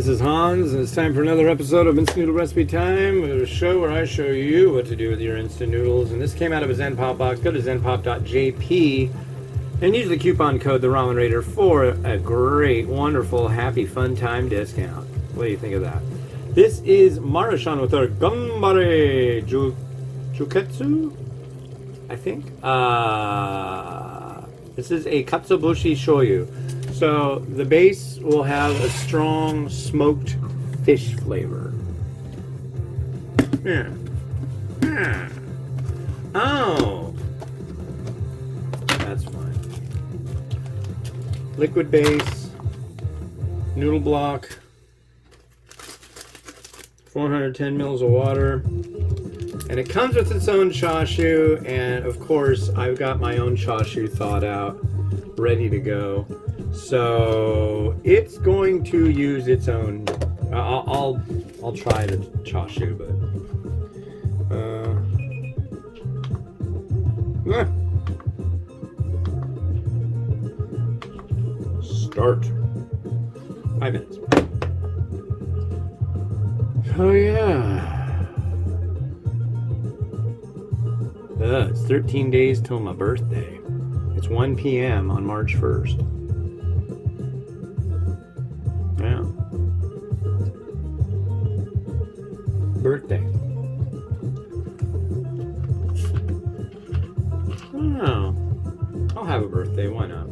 this is Hans, and it's time for another episode of Instant Noodle Recipe Time, a show where I show you what to do with your instant noodles. And this came out of a Zenpop box. Go to zenpop.jp and use the coupon code TheRamenRaider for a great, wonderful, happy, fun time discount. What do you think of that? This is Maruchan with our Ganbare Jukensei, I think. This is a Katsuobushi Shoyu. So the base will have a strong smoked fish flavor. Yeah. Oh, that's fine. Liquid base, noodle block, 410 mils of water, and it comes with its own chashu. And of course, I've got my own chashu thawed out, ready to go. So it's going to use its own. I'll try the chashu, but start. 5 minutes. Oh yeah. It's 13 days till my birthday. It's 1 p.m. on March 1st. Yeah. Birthday. Oh, I'll have a birthday. Why not?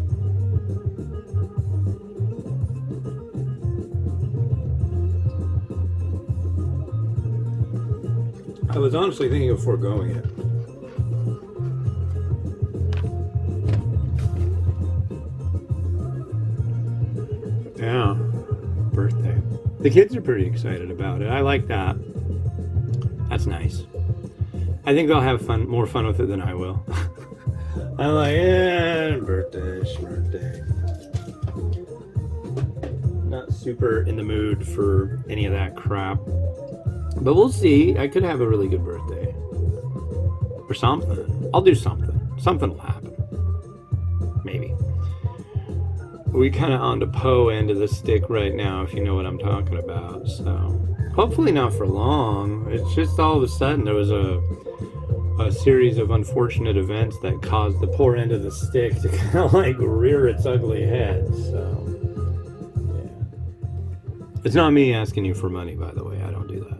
I was honestly thinking of foregoing it. Yeah, birthday. The kids are pretty excited about it. I like that. That's nice. I think they'll have more fun with it than I will. I'm like, birthday. Not super in the mood for any of that crap. But we'll see. I could have a really good birthday. Or something. I'll do something. Something will happen. Maybe. We kind of on the Poe end of the stick right now, if you know what I'm talking about. So hopefully not for long. It's just all of a sudden there was a series of unfortunate events that caused the poor end of the stick to kind of like rear its ugly head. So yeah, it's not me asking you for money, by the way. I don't do that.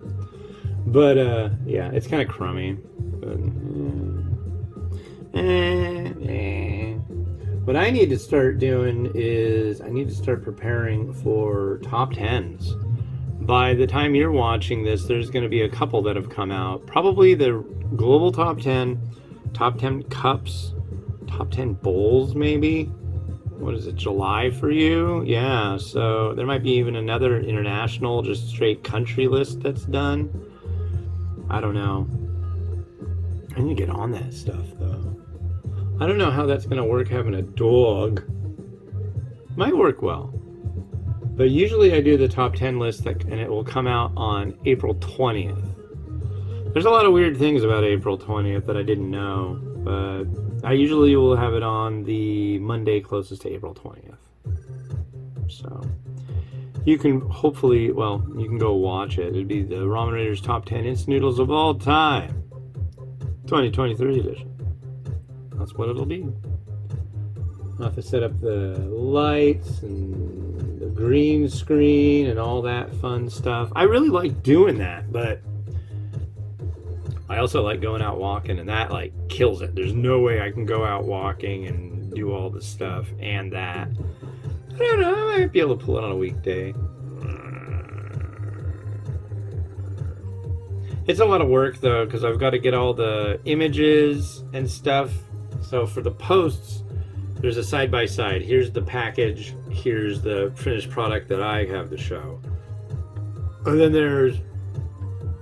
But yeah, it's kind of crummy. But, What I need to start doing is I need to start preparing for top 10s. By the time you're watching this, there's going to be a couple that have come out. Probably the global top 10 cups, top 10 bowls maybe. What is it, July for you? Yeah, so there might be even another international, just straight country list that's done. I don't know. I need to get on that stuff though. I don't know how that's going to work having a dog. Might work well. But usually I do the top 10 list and it will come out on April 20th. There's a lot of weird things about April 20th that I didn't know. But I usually will have it on the Monday closest to April 20th. So you can hopefully, well, you can go watch it. It'd be the Ramen Raiders Top 10 Instant Noodles of All Time. 2023 edition. That's what it'll be. I'll have to set up the lights and the green screen and all that fun stuff. I really like doing that, but I also like going out walking, and that like kills it. There's no way I can go out walking and do all this stuff and that. I don't know, I might be able to pull it on a weekday. It's a lot of work though, because I've got to get all the images and stuff. So for the posts, there's a side-by-side. Here's the package. Here's the finished product that I have to show. And then there's,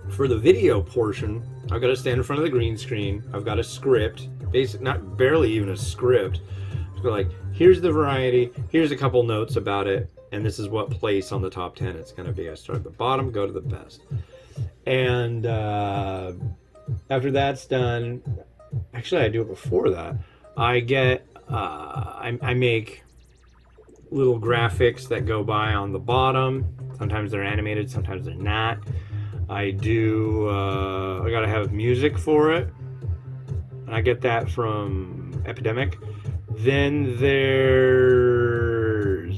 for the video portion, I've got to stand in front of the green screen. I've got a script, not barely even a script. So like, here's the variety. Here's a couple notes about it. And this is what place on the top 10 it's going to be. I start at the bottom, go to the best. And after that's done, actually I do it before that. I get, I make little graphics that go by on the bottom Sometimes they're animated, sometimes they're not. I gotta have music for it. And I get that from Epidemic. Then there's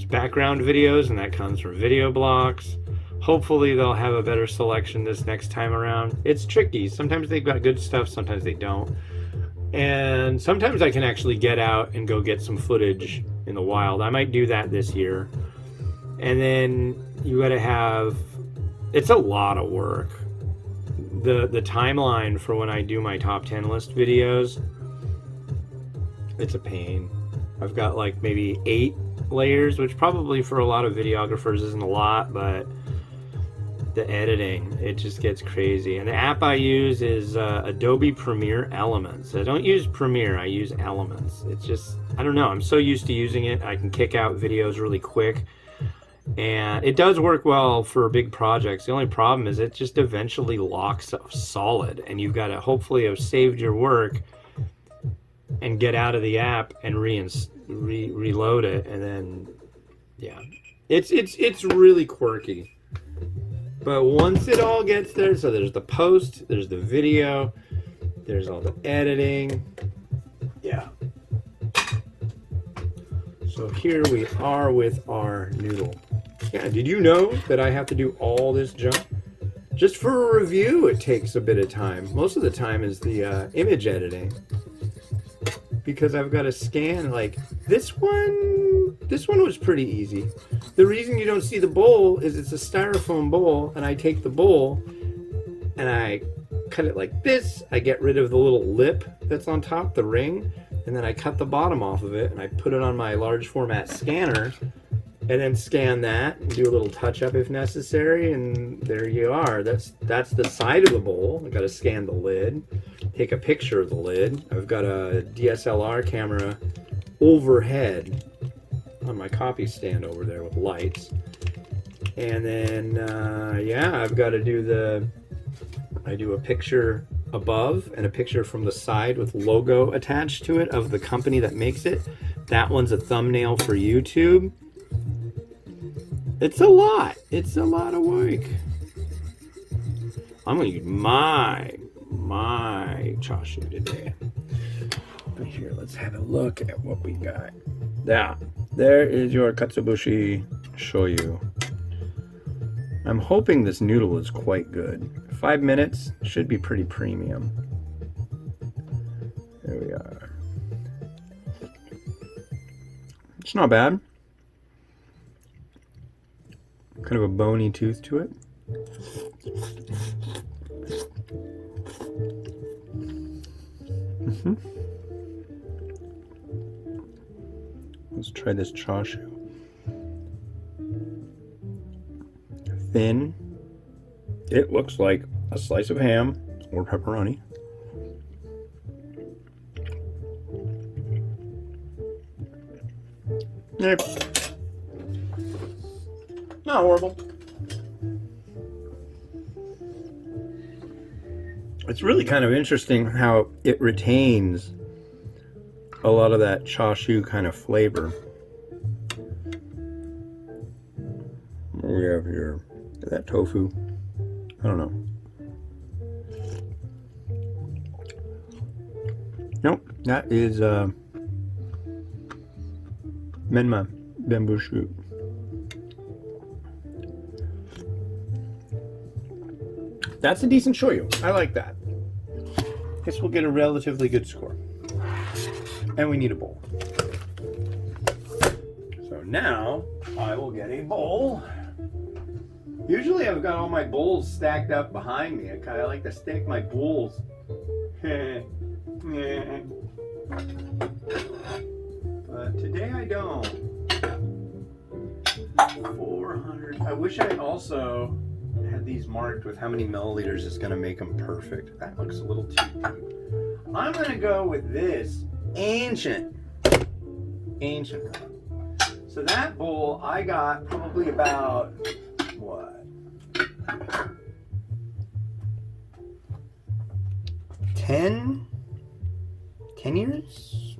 background videos, and that comes from Video Blocks. Hopefully they'll have a better selection this next time around. It's tricky. Sometimes they've got good stuff, sometimes they don't. And sometimes I can actually get out and go get some footage in the wild. I might do that this year. And then you gotta have, it's a lot of work. The timeline for when I do my top 10 list videos, it's a pain. I've got like maybe 8 layers, which probably for a lot of videographers isn't a lot, but the editing, it just gets crazy. And the app I use is Adobe Premiere Elements. I don't use Premiere, I use Elements. It's just, I don't know, I'm so used to using it. I can kick out videos really quick. And it does work well for big projects. The only problem is it just eventually locks up solid, and you've got to hopefully have saved your work and get out of the app and reload it, and then yeah, it's really quirky. But once it all gets there, so there's the post, there's the video, there's all the editing. Yeah. So here we are with our noodle. Yeah, did you know that I have to do all this junk? Just for a review, it takes a bit of time. Most of the time is the image editing. Because I've got to scan, like, this one was pretty easy. The reason you don't see the bowl is it's a styrofoam bowl, and I take the bowl and I cut it like this. I get rid of the little lip that's on top, the ring, and then I cut the bottom off of it and I put it on my large format scanner and then scan that and do a little touch up if necessary, and there you are. That's the side of the bowl. I've got to scan the lid, take a picture of the lid. I've got a DSLR camera overhead on my copy stand over there with lights. And then, yeah, I've got to do I do a picture above and a picture from the side with logo attached to it of the company that makes it. That one's a thumbnail for YouTube. It's a lot. It's a lot of work. I'm going to use my chashu today. But here, let's have a look at what we got. There is your Katsuobushi Shoyu. I'm hoping this noodle is quite good. 5 minutes, should be pretty premium. There we are. It's not bad. Kind of a bony tooth to it. Let's try this chashu. Thin. It looks like a slice of ham or pepperoni. Yeah. Not horrible. It's really kind of interesting how it retains a lot of that chashu kind of flavor. What do we have here? Is that tofu? I don't know. Nope, that is menma bamboo shoot. That's a decent shoyu. I like that. Guess we'll get a relatively good score. And we need a bowl. So now I will get a bowl. Usually I've got all my bowls stacked up behind me. I kind of like to stack my bowls. But today I don't. 400. I wish I also had these marked with how many milliliters is going to make them perfect. That looks a little too deep. I'm going to go with this ancient. So that bowl I got probably about, what? 10 years?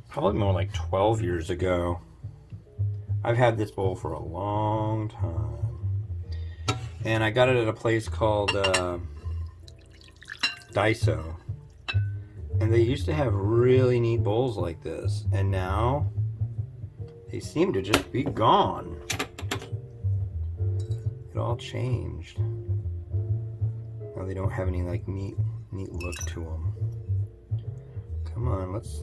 Probably more like 12 years ago. I've had this bowl for a long time. And I got it at a place called Daiso. And they used to have really neat bowls like this. And now they seem to just be gone. It all changed. Now they don't have any like neat look to them. Come on, let's...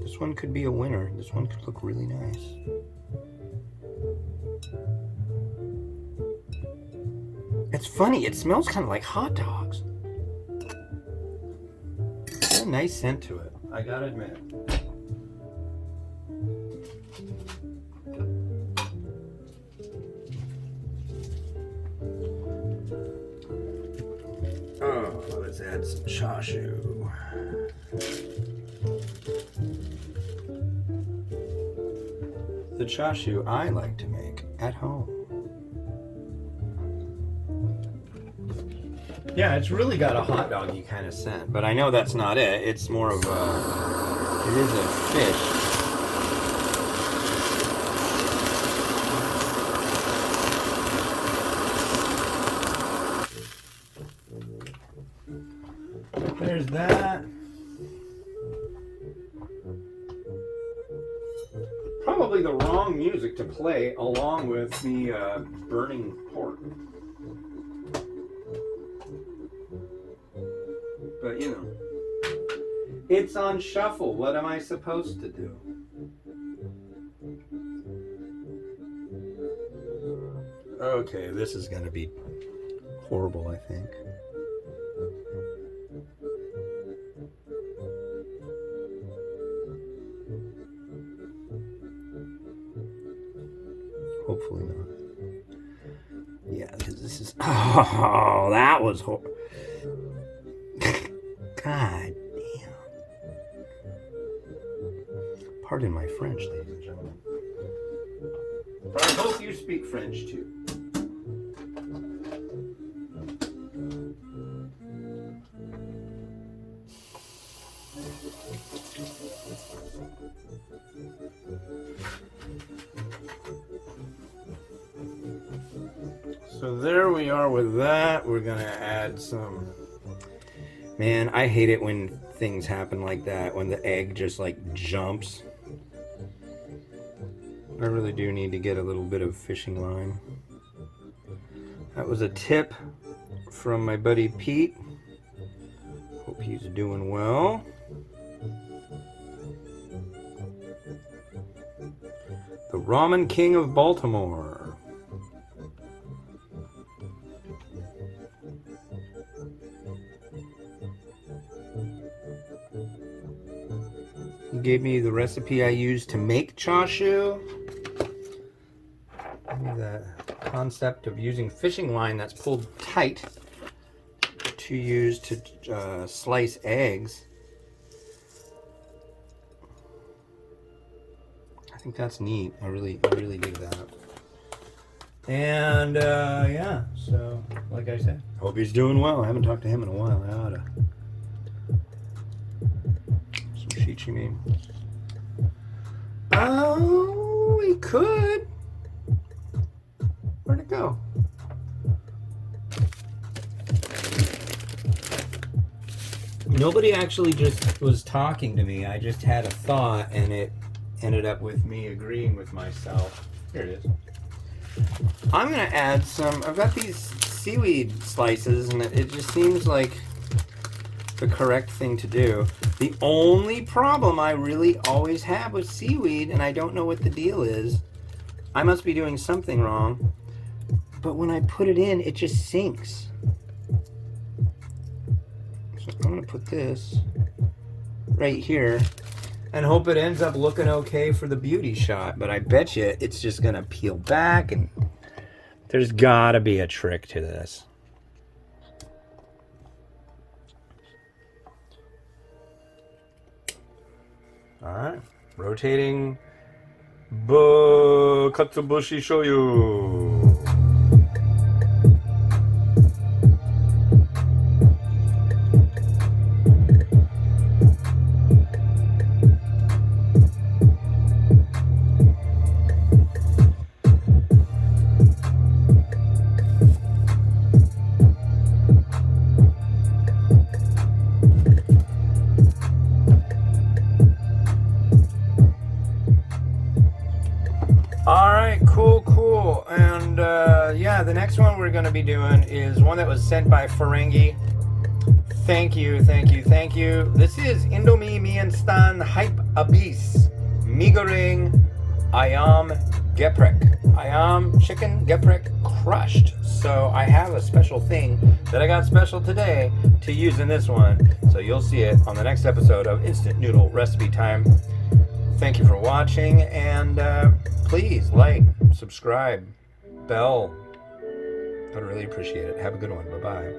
This one could be a winner. This one could look really nice. It's funny, it smells kind of like hot dogs. It's a nice scent to it, I gotta admit. Oh, let's add some chashu. The chashu I like to make at home. Yeah, it's really got a hot doggy kind of scent, but I know that's not it. It's more of a... It is a fish. There's that. Probably the wrong music to play along with the burning pork. But you know, it's on shuffle. What am I supposed to do? Okay, this is going to be horrible, I think. Hopefully not. Yeah, because this is... Oh, that was horrible. God damn. Pardon my French, ladies and gentlemen. But I hope you speak French too. So there we are with that. We're gonna add some... Man, I hate it when things happen like that, when the egg just like jumps. I really do need to get a little bit of fishing line. That was a tip from my buddy Pete. Hope he's doing well. The Ramen King of Baltimore. He gave me the recipe I used to make chashu. The concept of using fishing line that's pulled tight to use to slice eggs. I think that's neat. I really dig that. And yeah, so like I said, hope he's doing well. I haven't talked to him in a while. I oughta. Some shichimi. Oh, we could. Where'd it go? Nobody actually just was talking to me. I just had a thought and it ended up with me agreeing with myself. Here it is. I'm gonna add some, I've got these seaweed slices and it just seems like the correct thing to do. The only problem I really always have with seaweed, and I don't know what the deal is, I must be doing something wrong, but when I put it in, it just sinks. So I'm gonna put this right here and hope it ends up looking okay for the beauty shot, but I bet you it's just gonna peel back, and there's gotta be a trick to this. All right, rotating Katsuobushi Shoyu. yeah, the next one we're going to be doing is one that was sent by Ferengi. Thank you, thank you, thank you. This is Indomie Mienstan Hype Abyss Migoreng Ayam Geprek. Ayam chicken geprek crushed. So I have a special thing that I got special today to use in this one. So you'll see it on the next episode of Instant Noodle Recipe Time. Thank you for watching, and please like, subscribe, bell. I'd really appreciate it. Have a good one. Bye-bye.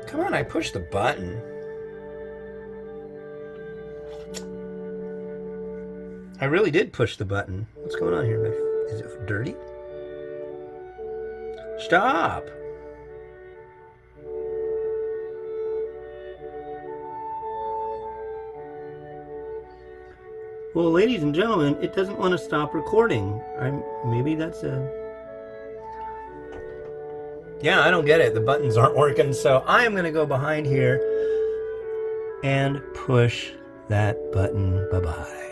Come on, I pushed the button. I really did push the button. What's going on here? Is it dirty? Stop! Well, ladies and gentlemen, it doesn't want to stop recording. Maybe that's a... Yeah, I don't get it. The buttons aren't working, so I am going to go behind here and push that button. Bye-bye.